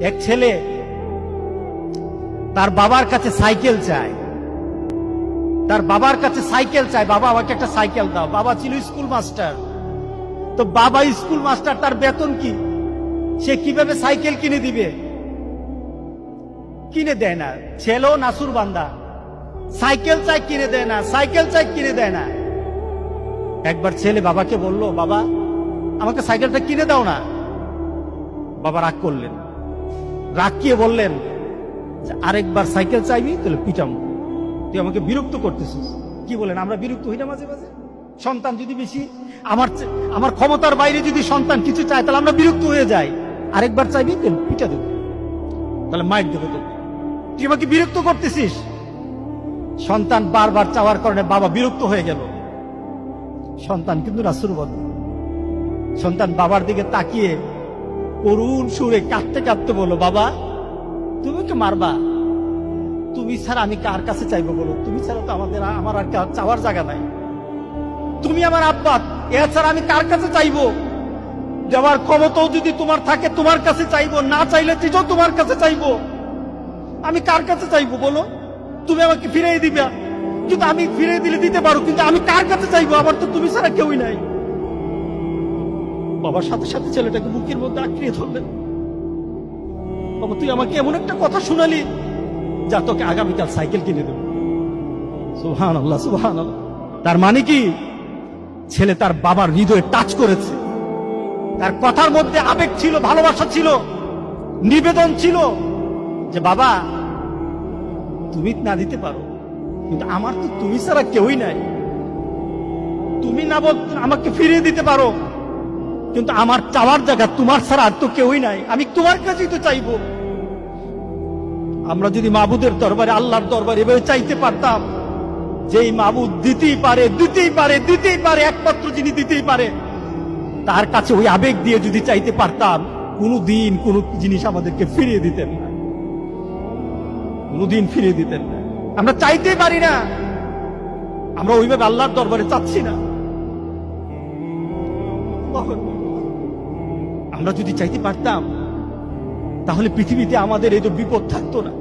এক ছেলে তার বাবার কাছে সাইকেল চায়, তার বাবার কাছে সাইকেল চায়, বাবা আমাকে একটা সাইকেল দাও। বাবা ছিল স্কুল মাস্টার। তো বাবা স্কুল মাস্টার, তার বেতন কি? সে কিভাবে সাইকেল কিনে দিবে? কিনে দেয় না। ছেলেও নাসুর বান্দা, সাইকেল চাই কিনে দেয় না, সাইকেল চাই কিনে দেয় না। একবার ছেলে বাবাকে বলল, বাবা আমাকে সাইকেলটা কিনে দাও না। বাবা রাগ করলেন, রাগ কিয়ে বললেন, আরেকবার সাইকেল চাইবি তাহলে পিটামো, তুই আমাকে বিরক্ত করতেছিস। কি বলেন, আমরা বিরক্ত হই না মাঝে মাঝে? সন্তান যদি বেশি আমার ক্ষমতার বাইরে যদি সন্তান কিছু চায় তাহলে আমরা বিরক্ত হয়ে যাই। আরেকবার চাইবি তাহলে পিটা দেবো, তাহলে মাইর দেবো, তো তুই আমাকে বিরক্ত করতেছিস। সন্তান বারবার চাওয়ার কারণে বাবা বিরক্ত হয়ে গেল। সন্তান কিন্তু রাসূল বলে, সন্তান বাবার দিকে তাকিয়ে করুণ সুরে কাঁদতে কাঁদতে বলল, বাবা তুমি কি মারবা? তুমি ছাড়া আমি কার কাছে চাইবো বলো? তুমি ছাড়া তো আমার আর চাওয়ার জায়গা নাই। তুমি আমার আব্বা, এছাড়া আমি কার কাছে চাইবো? যাওয়ার ক্ষমতাও যদি তোমার থাকে তোমার কাছে চাইবো, না চাইলে তিজও তোমার কাছে চাইবো। আমি কার কাছে চাইবো বলো? তুমি আমাকে ফিরিয়ে দিবা, কিন্তু আমি ফিরিয়ে দিলে দিতে পারো, কিন্তু আমি কার কাছে চাইবো? আমার তো তুমি ছাড়া কেউই নাই। বাবার সাথে সাথে ছেলেটাকে বুকের মধ্যে আঁকড়িয়ে ধরলেন। বাবা তুই আমাকে এমন একটা কথা শোনালি, যা তোকে আগামীকাল সাইকেল কিনে দেব। সুবহানাল্লাহ, সুবহানাল্লাহ। তার মানে কি, ছেলে তার বাবার হৃদয়ে টাচ করেছে। তার কথার মধ্যে আবেগ ছিল, ভালোবাসা ছিল, নিবেদন ছিল, যে বাবা তুমি না দিতে পারো, কিন্তু আমার তো তুমি ছাড়া কেউই নাই। তুমি না আমাকে ফিরিয়ে দিতে পারো, কিন্তু আমার চাওয়ার জায়গা তোমার ছাড়া আর তো কেউই নাই। আমি তোমার কাছেই তো চাইবো। আমরা যদি মাবুদের দরবারে, আল্লাহর দরবারে এভাবে চাইতে পারতাম, যেই মাবুদ দিতেই পারে, দিতেই পারে, দিতেই পারে, একমাত্র যিনি দিতেই পারে, তার কাছে ওই আবেগ দিয়ে যদি চাইতে পারতাম, কোনদিন কোন জিনিস আমাদেরকে ফিরিয়ে দিতেন না, কোনদিন ফিরিয়ে দিতেন না। আমরা চাইতেই পারি না, আমরা ওইভাবে আল্লাহর দরবারে চাচ্ছি না। আমরা যদি চাইতে পারতাম, তাহলে পৃথিবীতে আমাদের এই তো বিপদ থাকতো না।